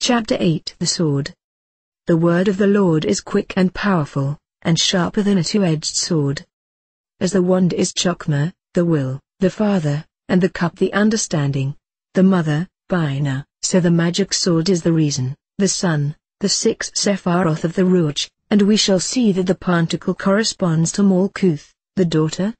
Chapter 8 The Sword. The word of the Lord is quick and powerful, and sharper than a two-edged sword. As the wand is chokmah, the will, the father, and the cup the understanding, the mother, Bina, so the magic sword is the reason, the sun, the six Sephiroth of the Ruach, and we shall see that the particle corresponds to Malkuth, the daughter.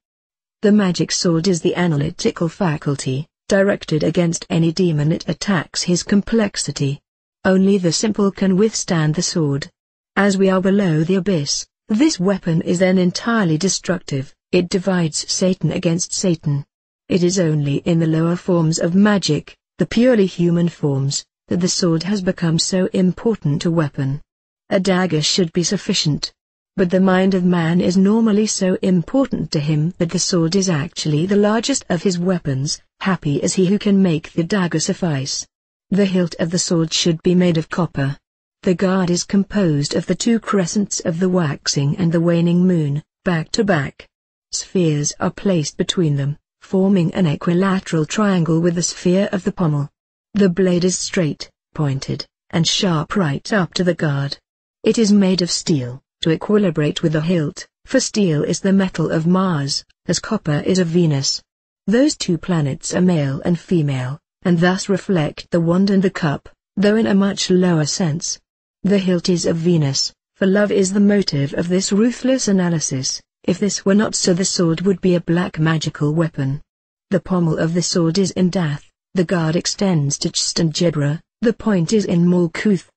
The magic sword is the analytical faculty, directed against any demon it attacks his complexity. Only the simple can withstand the sword. As we are below the abyss, this weapon is then entirely destructive, it divides Satan against Satan. It is only in the lower forms of magic, the purely human forms, that the sword has become so important a weapon. A dagger should be sufficient. But the mind of man is normally so important to him that the sword is actually the largest of his weapons. Happy is he who can make the dagger suffice. The hilt of the sword should be made of copper. The guard is composed of the two crescents of the waxing and the waning moon, back to back. Spheres are placed between them, forming an equilateral triangle with the sphere of the pommel. The blade is straight, pointed, and sharp right up to the guard. It is made of steel, to equilibrate with the hilt, for steel is the metal of Mars, as copper is of Venus. Those two planets are male and female, and thus reflect the wand and the cup, though in a much lower sense. The hilt is of Venus, for love is the motive of this ruthless analysis. If this were not so, the sword would be a black magical weapon. The pommel of the sword is in Dath, the guard extends to Chst and Jebra, the point is in Malkuth.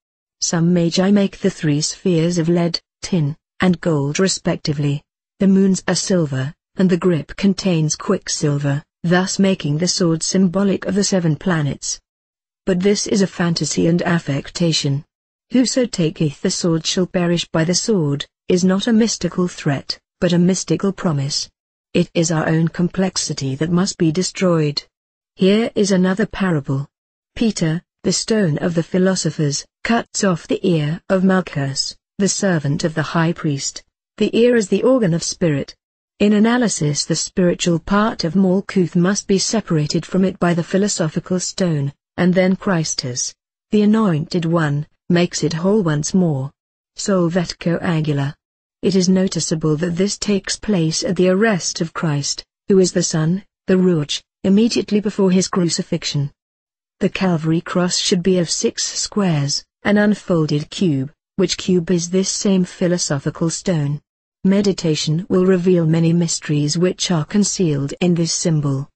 Some magi make the three spheres of lead, tin, and gold respectively. The moons are silver, and the grip contains quicksilver, thus making the sword symbolic of the 7 planets. But this is a fantasy and affectation. Whoso taketh the sword shall perish by the sword, is not a mystical threat, but a mystical promise. It is our own complexity that must be destroyed. Here is another parable. Peter, the stone of the philosophers, cuts off the ear of Malchus, the servant of the high priest. The ear is the organ of spirit. In analysis, the spiritual part of Malkuth must be separated from it by the philosophical stone, and then Christus, the Anointed One, makes it whole once more. Solvet coagula. It is noticeable that this takes place at the arrest of Christ, who is the Son, the Ruach, immediately before his crucifixion. The Calvary cross should be of 6 squares, an unfolded cube, which cube is this same philosophical stone. Meditation will reveal many mysteries which are concealed in this symbol.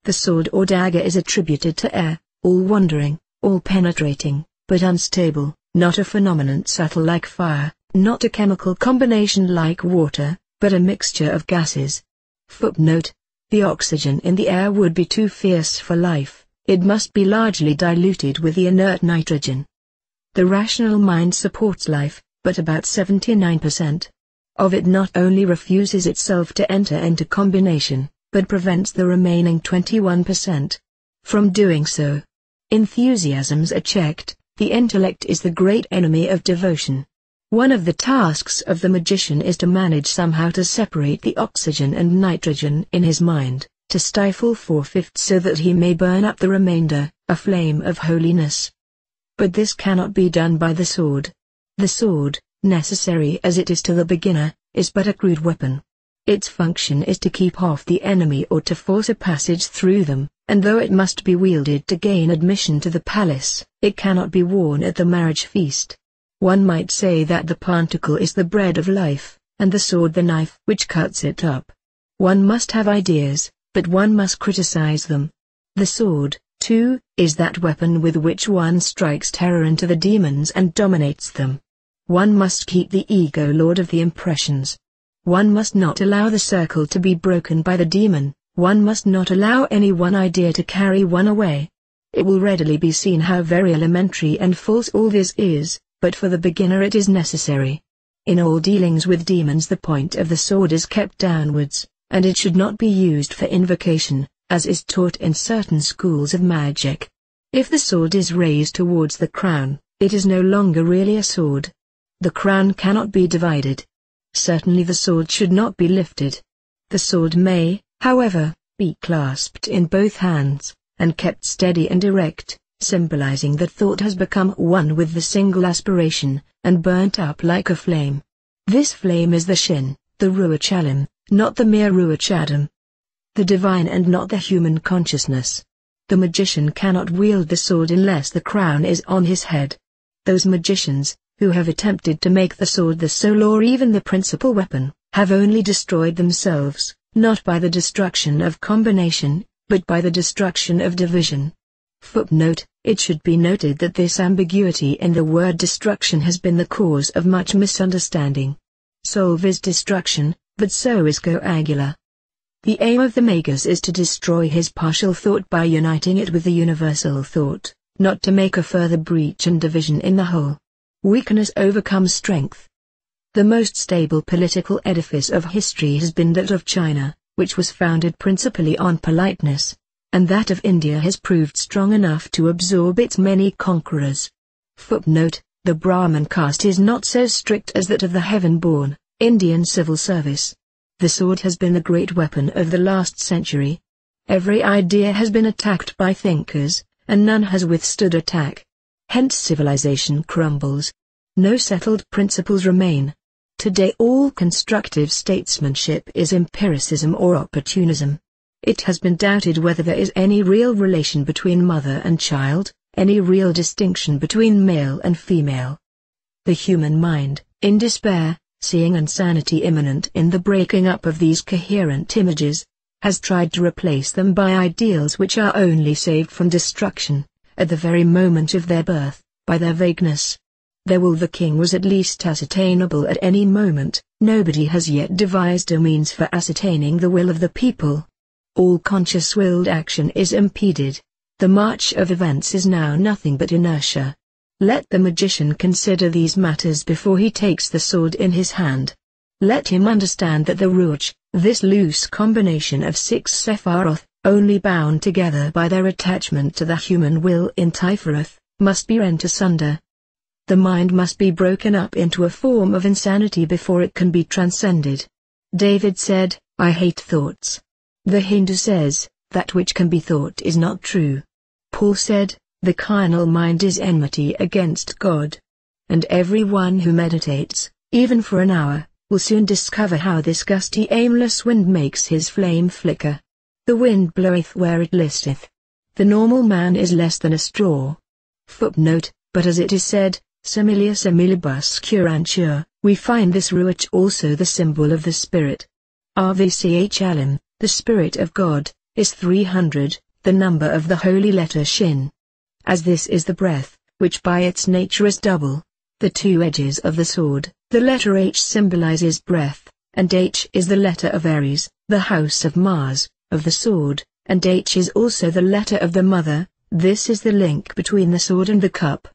The sword or dagger is attributed to air, all-wandering, all-penetrating, but unstable, not a phenomenon subtle like fire, not a chemical combination like water, but a mixture of gases. Footnote: the oxygen in the air would be too fierce for life, it must be largely diluted with the inert nitrogen. The rational mind supports life, but about 79% of it not only refuses itself to enter into combination, but prevents the remaining 21% from doing so. Enthusiasms are checked. The intellect is the great enemy of devotion. One of the tasks of the magician is to manage somehow to separate the oxygen and nitrogen in his mind, to stifle 4/5 so that he may burn up the remainder, a flame of holiness. But this cannot be done by the sword. The sword, necessary as it is to the beginner, is but a crude weapon. Its function is to keep off the enemy or to force a passage through them, and though it must be wielded to gain admission to the palace, it cannot be worn at the marriage feast. One might say that the particle is the bread of life, and the sword the knife which cuts it up. One must have ideas, but one must criticize them. The sword, too, is that weapon with which one strikes terror into the demons and dominates them. One must keep the ego lord of the impressions. One must not allow the circle to be broken by the demon, one must not allow any one idea to carry one away. It will readily be seen how very elementary and false all this is, but for the beginner it is necessary. In all dealings with demons the point of the sword is kept downwards, and it should not be used for invocation, as is taught in certain schools of magic. If the sword is raised towards the crown, it is no longer really a sword. The crown cannot be divided. Certainly the sword should not be lifted. The sword may, however, be clasped in both hands, and kept steady and erect, symbolizing that thought has become one with the single aspiration, and burnt up like a flame. This flame is the Shin, the Ruach Alim, not the mere Ruach Adam. The divine and not the human consciousness. The magician cannot wield the sword unless the crown is on his head. Those magicians, who have attempted to make the sword the sole or even the principal weapon, have only destroyed themselves, not by the destruction of combination, but by the destruction of division. Footnote: it should be noted that this ambiguity in the word destruction has been the cause of much misunderstanding. Solve is destruction, but so is coagula. The aim of the Magus is to destroy his partial thought by uniting it with the universal thought, not to make a further breach and division in the whole. Weakness overcomes strength. The most stable political edifice of history has been that of China, which was founded principally on politeness, and that of India has proved strong enough to absorb its many conquerors. Footnote: the Brahmin caste is not so strict as that of the heaven-born Indian civil service. The sword has been the great weapon of the last century. Every idea has been attacked by thinkers, and none has withstood attack. Hence civilization crumbles. No settled principles remain. Today all constructive statesmanship is empiricism or opportunism. It has been doubted whether there is any real relation between mother and child, any real distinction between male and female. The human mind, in despair, seeing insanity imminent in the breaking up of these coherent images, has tried to replace them by ideals which are only saved from destruction, at the very moment of their birth, by their vagueness. Their will the king was at least ascertainable at any moment. Nobody has yet devised a means for ascertaining the will of the people. All conscious-willed action is impeded. The march of events is now nothing but inertia. Let the magician consider these matters before he takes the sword in his hand. Let him understand that the Ruach, this loose combination of 6 Sephiroth, only bound together by their attachment to the human will in Tifereth, must be rent asunder. The mind must be broken up into a form of insanity before it can be transcended. David said, "I hate thoughts." The Hindu says, "That which can be thought is not true." Paul said, "The carnal mind is enmity against God." And everyone who meditates, even for an hour, will soon discover how this gusty aimless wind makes his flame flicker. The wind bloweth where it listeth. The normal man is less than a straw. Footnote: but as it is said, similia similibus curantur, we find this Ruach also the symbol of the Spirit. Rvch Alim, the Spirit of God, is 300, the number of the holy letter Shin. As this is the breath, which by its nature is double, the two edges of the sword, the letter H symbolizes breath, and H is the letter of Aries, the house of Mars, of the sword, and H is also the letter of the mother. This is the link between the sword and the cup.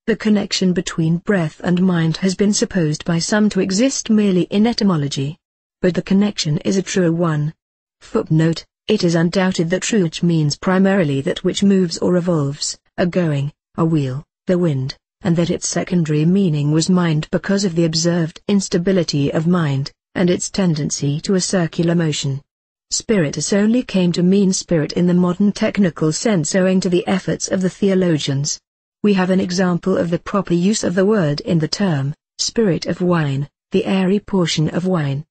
The connection between breath and mind has been supposed by some to exist merely in etymology. But the connection is a truer one. Footnote: it is undoubted that Ruach means primarily that which moves or revolves, a going, a wheel, the wind, and that its secondary meaning was mind because of the observed instability of mind, and its tendency to a circular motion. Spiritus only came to mean spirit in the modern technical sense owing to the efforts of the theologians. We have an example of the proper use of the word in the term, spirit of wine, the airy portion of wine.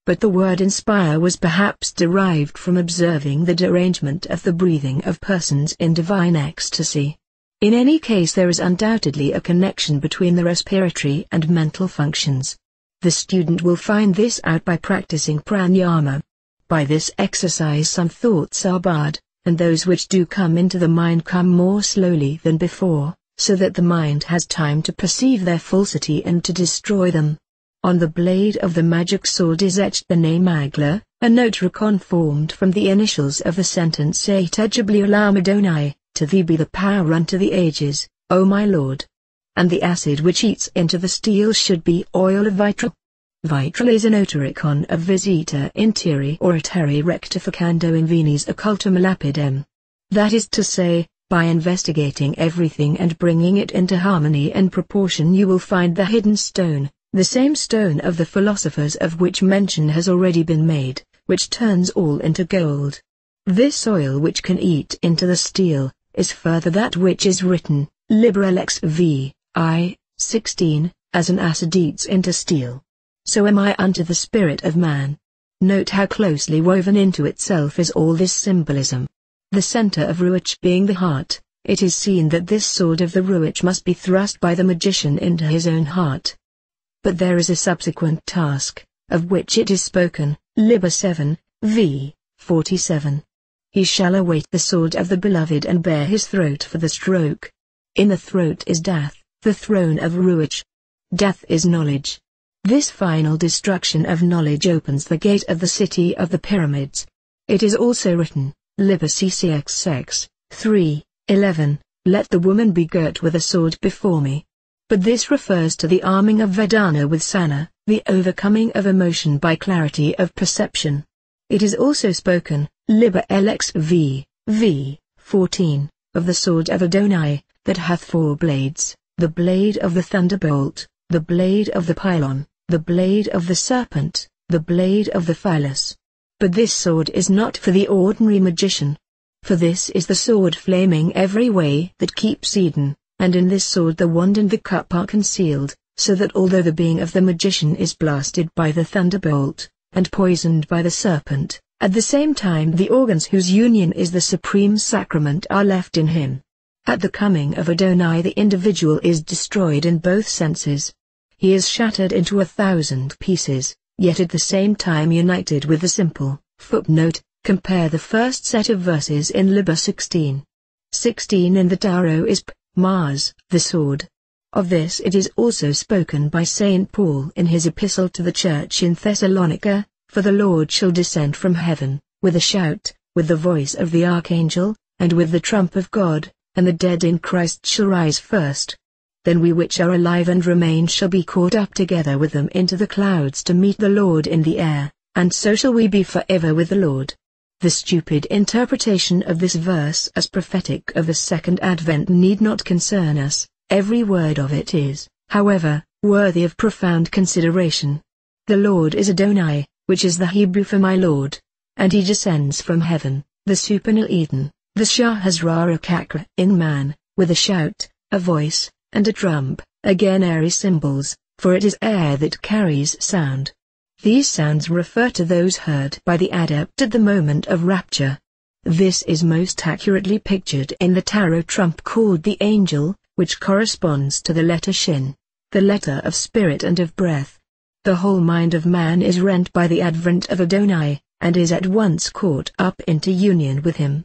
But the word inspire was perhaps derived from observing the derangement of the breathing of persons in divine ecstasy. In any case there is undoubtedly a connection between the respiratory and mental functions. The student will find this out by practicing pranayama. By this exercise some thoughts are barred, and those which do come into the mind come more slowly than before, so that the mind has time to perceive their falsity and to destroy them. On the blade of the magic sword is etched the name Agla, a note reconformed from the initials of the sentence Atejabli Olam Adonai, to thee be the power unto the ages, O my Lord. And the acid which eats into the steel should be oil of vitriol. Vitriol is an otoricon of visita interi or ateri rectificando in venis occultum lapidem. That is to say, by investigating everything and bringing it into harmony and proportion you will find the hidden stone, the same stone of the philosophers of which mention has already been made, which turns all into gold. This oil which can eat into the steel, is further that which is written, Liber lex v. I, 16, as an acid eats into steel. So am I unto the spirit of man. Note how closely woven into itself is all this symbolism. The center of Ruach being the heart, it is seen that this sword of the Ruach must be thrust by the magician into his own heart. But there is a subsequent task, of which it is spoken, Liber 7, v. 47. He shall await the sword of the beloved and bare his throat for the stroke. In the throat is death, the throne of Ruach. Death is knowledge. This final destruction of knowledge opens the gate of the city of the pyramids. It is also written, Liber CCXX, 3, 11, let the woman be girt with a sword before me. But this refers to the arming of Vedana with Sana, the overcoming of emotion by clarity of perception. It is also spoken, Liber LX v. 14, of the sword of Adonai, that hath 4 blades, the blade of the thunderbolt, the blade of the pylon, the blade of the serpent, the blade of the phylus. But this sword is not for the ordinary magician. For this is the sword flaming every way that keeps Eden, and in this sword the wand and the cup are concealed, so that although the being of the magician is blasted by the thunderbolt, and poisoned by the serpent, at the same time the organs whose union is the supreme sacrament are left in him. At the coming of Adonai the individual is destroyed in both senses. He is shattered into 1,000 pieces, yet at the same time united with the simple. Footnote, compare the first set of verses in Liber 16. 16 in the Tarot is Mars, the sword. Of this it is also spoken by St. Paul in his epistle to the church in Thessalonica, for the Lord shall descend from heaven, with a shout, with the voice of the archangel, and with the trump of God, and the dead in Christ shall rise first. Then we which are alive and remain shall be caught up together with them into the clouds to meet the Lord in the air, and so shall we be forever with the Lord. The stupid interpretation of this verse as prophetic of the second advent need not concern us. Every word of it is, however, worthy of profound consideration. The Lord is Adonai, which is the Hebrew for my Lord, and he descends from heaven, the supernal Eden, the Shahazrarakakra in man, with a shout, a voice, and a trump, again airy symbols, for it is air that carries sound. These sounds refer to those heard by the adept at the moment of rapture. This is most accurately pictured in the tarot trump called the angel, which corresponds to the letter Shin, the letter of spirit and of breath. The whole mind of man is rent by the advent of Adonai, and is at once caught up into union with him.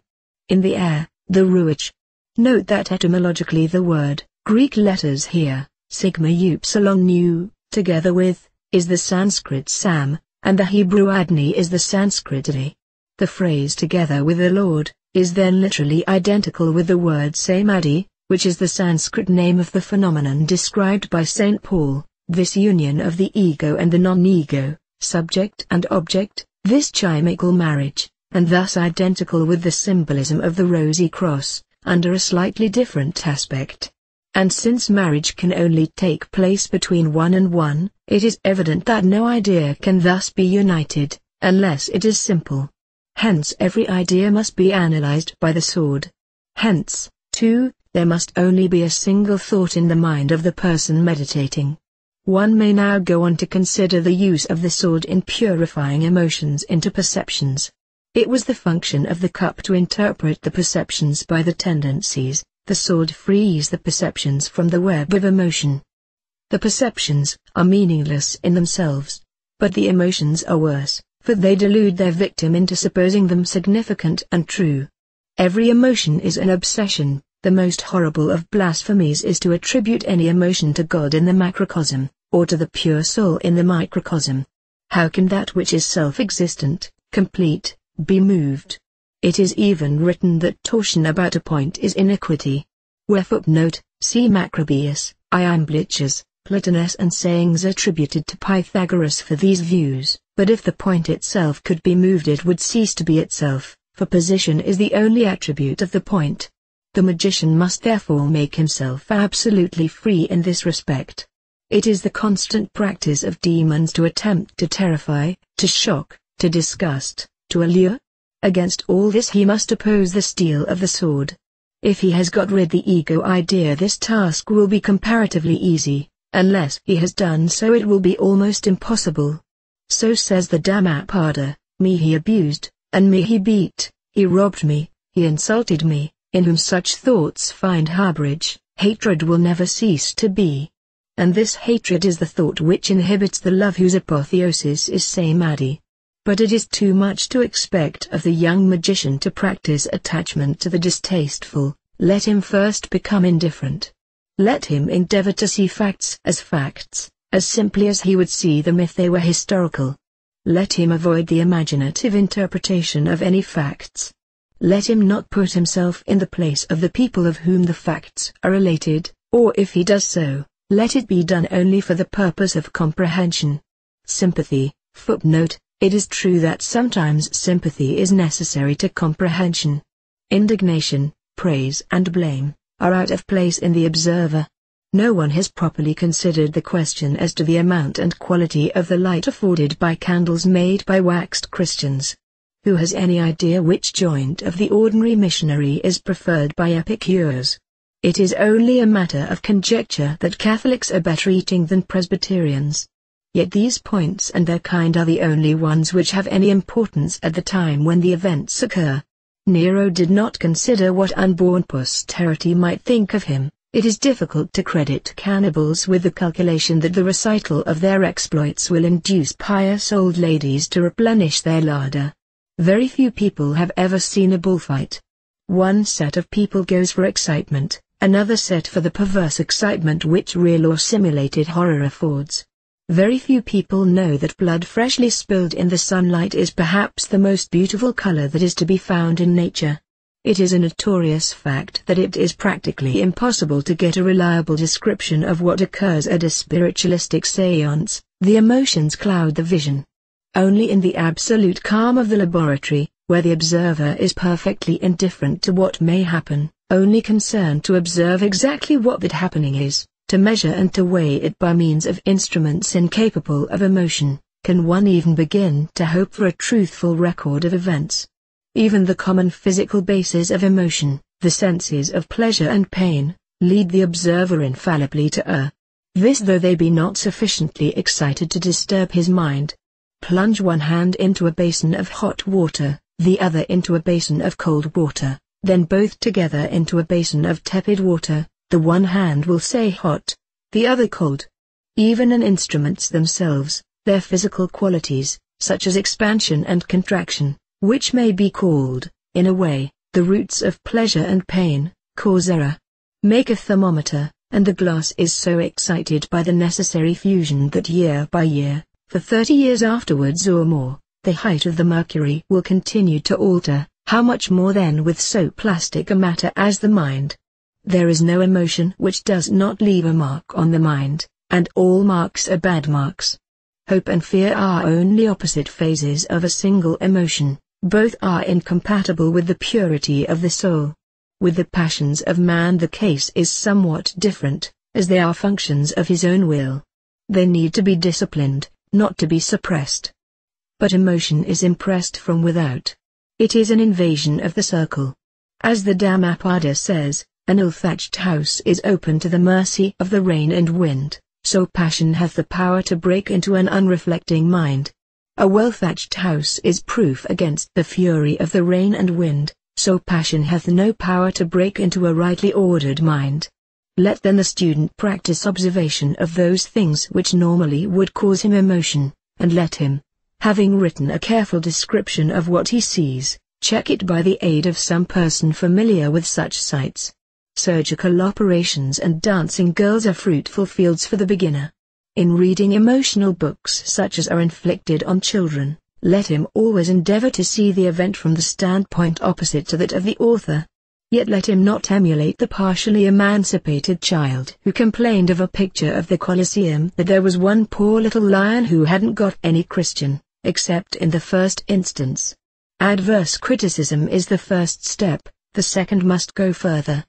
In the air, the Ruach. Note that etymologically the word, Greek letters here, sigma upsilon nu, together with, is the Sanskrit sam, and the Hebrew adni is the Sanskrit adi. The phrase together with the Lord, is then literally identical with the word samadhi, which is the Sanskrit name of the phenomenon described by St. Paul, this union of the ego and the non-ego, subject and object, this chimical marriage, and thus identical with the symbolism of the rosy cross, under a slightly different aspect. And since marriage can only take place between one and one, it is evident that no idea can thus be united, unless it is simple. Hence every idea must be analyzed by the sword. Hence, too, there must only be a single thought in the mind of the person meditating. One may now go on to consider the use of the sword in purifying emotions into perceptions. It was the function of the cup to interpret the perceptions by the tendencies, the sword frees the perceptions from the web of emotion. The perceptions are meaningless in themselves, but the emotions are worse, for they delude their victim into supposing them significant and true. Every emotion is an obsession. The most horrible of blasphemies is to attribute any emotion to God in the macrocosm, or to the pure soul in the microcosm. How can that which is self-existent, complete, be moved? It is even written that torsion about a point is iniquity. Footnote, see Macrobius, Iamblichus, Plotinus and sayings attributed to Pythagoras for these views, but if the point itself could be moved it would cease to be itself, for position is the only attribute of the point. The magician must therefore make himself absolutely free in this respect. It is the constant practice of demons to attempt to terrify, to shock, to disgust, to allure. Against all this he must oppose the steel of the sword. If he has got rid the ego idea, this task will be comparatively easy. Unless he has done so, it will be almost impossible. So says the Dhammapada, me he abused, and me he beat, he robbed me, he insulted me, in whom such thoughts find harborage, hatred will never cease to be. And this hatred is the thought which inhibits the love whose apotheosis is samadhi. But it is too much to expect of the young magician to practice attachment to the distasteful. Let him first become indifferent. Let him endeavor to see facts, as simply as he would see them if they were historical. Let him avoid the imaginative interpretation of any facts. Let him not put himself in the place of the people of whom the facts are related, or if he does so, let it be done only for the purpose of comprehension. Sympathy. Footnote: it is true that sometimes sympathy is necessary to comprehension. Indignation, praise and blame are out of place in the observer. No one has properly considered the question as to the amount and quality of the light afforded by candles made by waxed Christians. Who has any idea which joint of the ordinary missionary is preferred by epicures? It is only a matter of conjecture that Catholics are better eating than Presbyterians. Yet these points and their kind are the only ones which have any importance at the time when the events occur. Nero did not consider what unborn posterity might think of him. It is difficult to credit cannibals with the calculation that the recital of their exploits will induce pious old ladies to replenish their larder. Very few people have ever seen a bullfight. One set of people goes for excitement, another set for the perverse excitement which real or simulated horror affords. Very few people know that blood freshly spilled in the sunlight is perhaps the most beautiful color that is to be found in nature. It is a notorious fact that it is practically impossible to get a reliable description of what occurs at a spiritualistic séance. The emotions cloud the vision. Only in the absolute calm of the laboratory, where the observer is perfectly indifferent to what may happen, only concerned to observe exactly what that happening is, to measure and to weigh it by means of instruments incapable of emotion, can one even begin to hope for a truthful record of events. Even the common physical bases of emotion, the senses of pleasure and pain, lead the observer infallibly to err. This though they be not sufficiently excited to disturb his mind. Plunge one hand into a basin of hot water, the other into a basin of cold water, then both together into a basin of tepid water, the one hand will say hot, the other cold. Even in instruments themselves, their physical qualities, such as expansion and contraction, which may be called, in a way, the roots of pleasure and pain, cause error. Make a thermometer, and the glass is so excited by the necessary fusion that year by year, for 30 years afterwards or more, the height of the mercury will continue to alter. How much more then with so plastic a matter as the mind? There is no emotion which does not leave a mark on the mind, and all marks are bad marks. Hope and fear are only opposite phases of a single emotion, both are incompatible with the purity of the soul. With the passions of man the case is somewhat different, as they are functions of his own will. They need to be disciplined, not to be suppressed. But emotion is impressed from without. It is an invasion of the circle. As the Dhammapada says, an ill-thatched house is open to the mercy of the rain and wind, so passion hath the power to break into an unreflecting mind. A well-thatched house is proof against the fury of the rain and wind, so passion hath no power to break into a rightly ordered mind. Let then the student practice observation of those things which normally would cause him emotion, and let him, having written a careful description of what he sees, check it by the aid of some person familiar with such sights. Surgical operations and dancing girls are fruitful fields for the beginner. In reading emotional books such as are inflicted on children, let him always endeavor to see the event from the standpoint opposite to that of the author. Yet let him not emulate the partially emancipated child who complained of a picture of the Colosseum that there was one poor little lion who hadn't got any Christian, except in the first instance. Adverse criticism is the first step, the second must go further.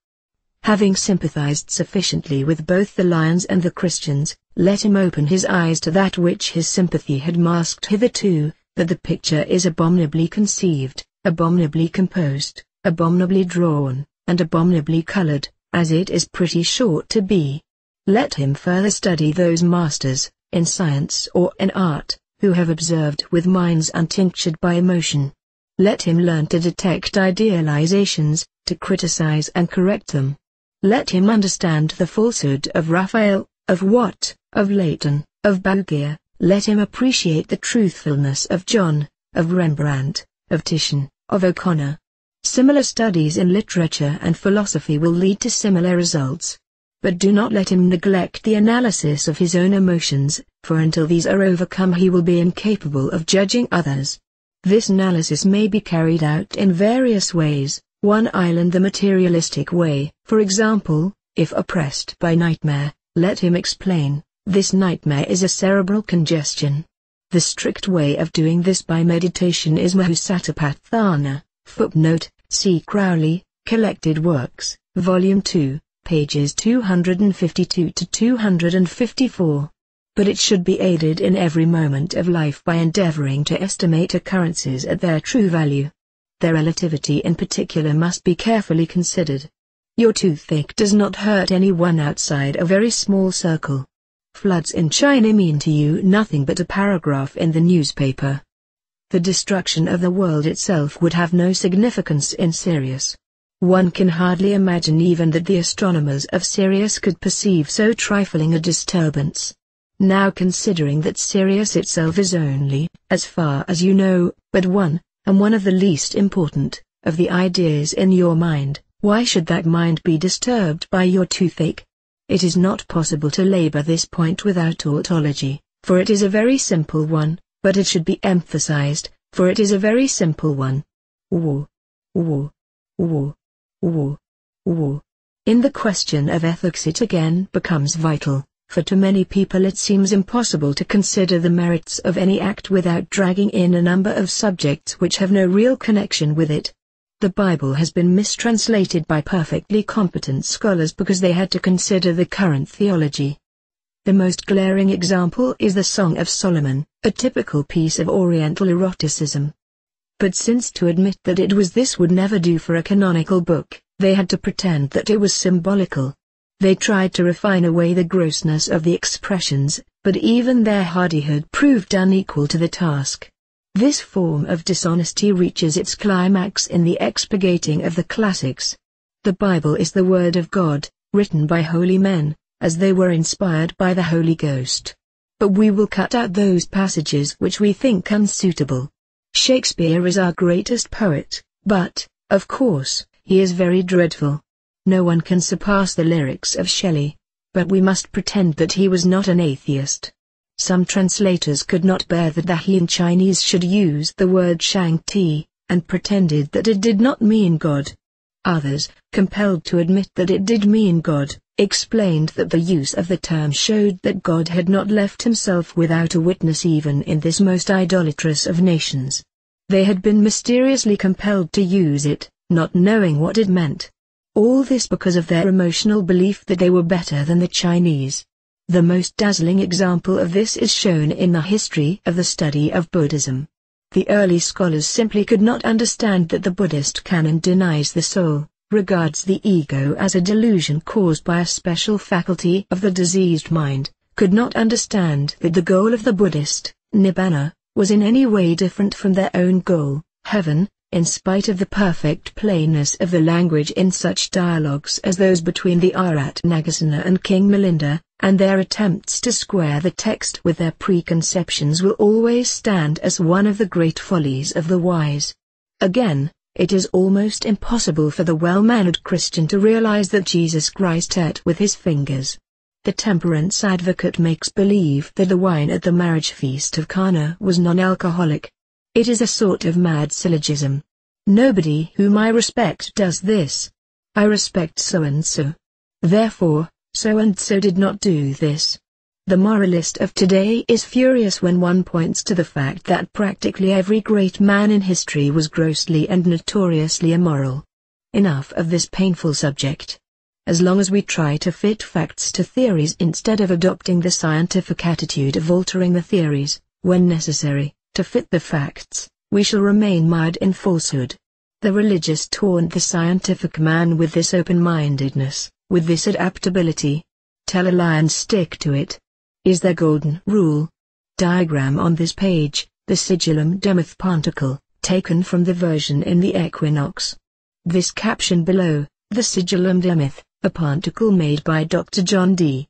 Having sympathized sufficiently with both the lions and the Christians, let him open his eyes to that which his sympathy had masked hitherto, that the picture is abominably conceived, abominably composed, abominably drawn, and abominably colored, as it is pretty sure to be. Let him further study those masters, in science or in art, who have observed with minds untinctured by emotion. Let him learn to detect idealizations, to criticize and correct them. Let him understand the falsehood of Raphael, of Watt, of Leighton, of Bouguer. Let him appreciate the truthfulness of John, of Rembrandt, of Titian, of O'Connor. Similar studies in literature and philosophy will lead to similar results. But do not let him neglect the analysis of his own emotions, for until these are overcome he will be incapable of judging others. This analysis may be carried out in various ways. One island the materialistic way. For example, if oppressed by nightmare, let him explain, this nightmare is a cerebral congestion. The strict way of doing this by meditation is Mahusatapatthana. Footnote, see Crowley, Collected Works, Volume 2, pages 252 to 254. But it should be aided in every moment of life by endeavoring to estimate occurrences at their true value. Their relativity in particular must be carefully considered. Your toothache does not hurt anyone outside a very small circle. Floods in China mean to you nothing but a paragraph in the newspaper. The destruction of the world itself would have no significance in Sirius. One can hardly imagine even that the astronomers of Sirius could perceive so trifling a disturbance. Now considering that Sirius itself is only, as far as you know, but one, and one of the least important, of the ideas in your mind, why should that mind be disturbed by your toothache? It is not possible to labor this point without tautology, for it is a very simple one, but it should be emphasized, for it is a very simple one. War. War. War. War. War. In the question of ethics it again becomes vital, for to many people it seems impossible to consider the merits of any act without dragging in a number of subjects which have no real connection with it. The Bible has been mistranslated by perfectly competent scholars because they had to consider the current theology. The most glaring example is the Song of Solomon, a typical piece of Oriental eroticism. But since to admit that it was this would never do for a canonical book, they had to pretend that it was symbolical. They tried to refine away the grossness of the expressions, but even their hardihood proved unequal to the task. This form of dishonesty reaches its climax in the expurgating of the classics. The Bible is the Word of God, written by holy men, as they were inspired by the Holy Ghost. But we will cut out those passages which we think unsuitable. Shakespeare is our greatest poet, but, of course, he is very dreadful. No one can surpass the lyrics of Shelley, but we must pretend that he was not an atheist. Some translators could not bear that the Han Chinese should use the word Shang-Ti, and pretended that it did not mean God. Others, compelled to admit that it did mean God, explained that the use of the term showed that God had not left himself without a witness even in this most idolatrous of nations. They had been mysteriously compelled to use it, not knowing what it meant. All this because of their emotional belief that they were better than the Chinese. The most dazzling example of this is shown in the history of the study of Buddhism. The early scholars simply could not understand that the Buddhist canon denies the soul, regards the ego as a delusion caused by a special faculty of the diseased mind, could not understand that the goal of the Buddhist, Nibbana, was in any way different from their own goal, heaven, in spite of the perfect plainness of the language in such dialogues as those between the Arat Nagasena and King Milinda, and their attempts to square the text with their preconceptions will always stand as one of the great follies of the wise. Again, it is almost impossible for the well-mannered Christian to realize that Jesus Christ ate with his fingers. The temperance advocate makes believe that the wine at the marriage feast of Cana was non-alcoholic. It is a sort of mad syllogism. Nobody whom I respect does this. I respect so-and-so. Therefore, so-and-so did not do this. The moralist of today is furious when one points to the fact that practically every great man in history was grossly and notoriously immoral. Enough of this painful subject. As long as we try to fit facts to theories instead of adopting the scientific attitude of altering the theories, when necessary, to fit the facts, we shall remain mired in falsehood. The religious taunt the scientific man with this open-mindedness, with this adaptability. Tell a lie and stick to it. Is their golden rule. Diagram on this page, the sigillum demeth particle, taken from the version in the Equinox. This caption below, the sigillum demeth, a particle made by Dr. John D.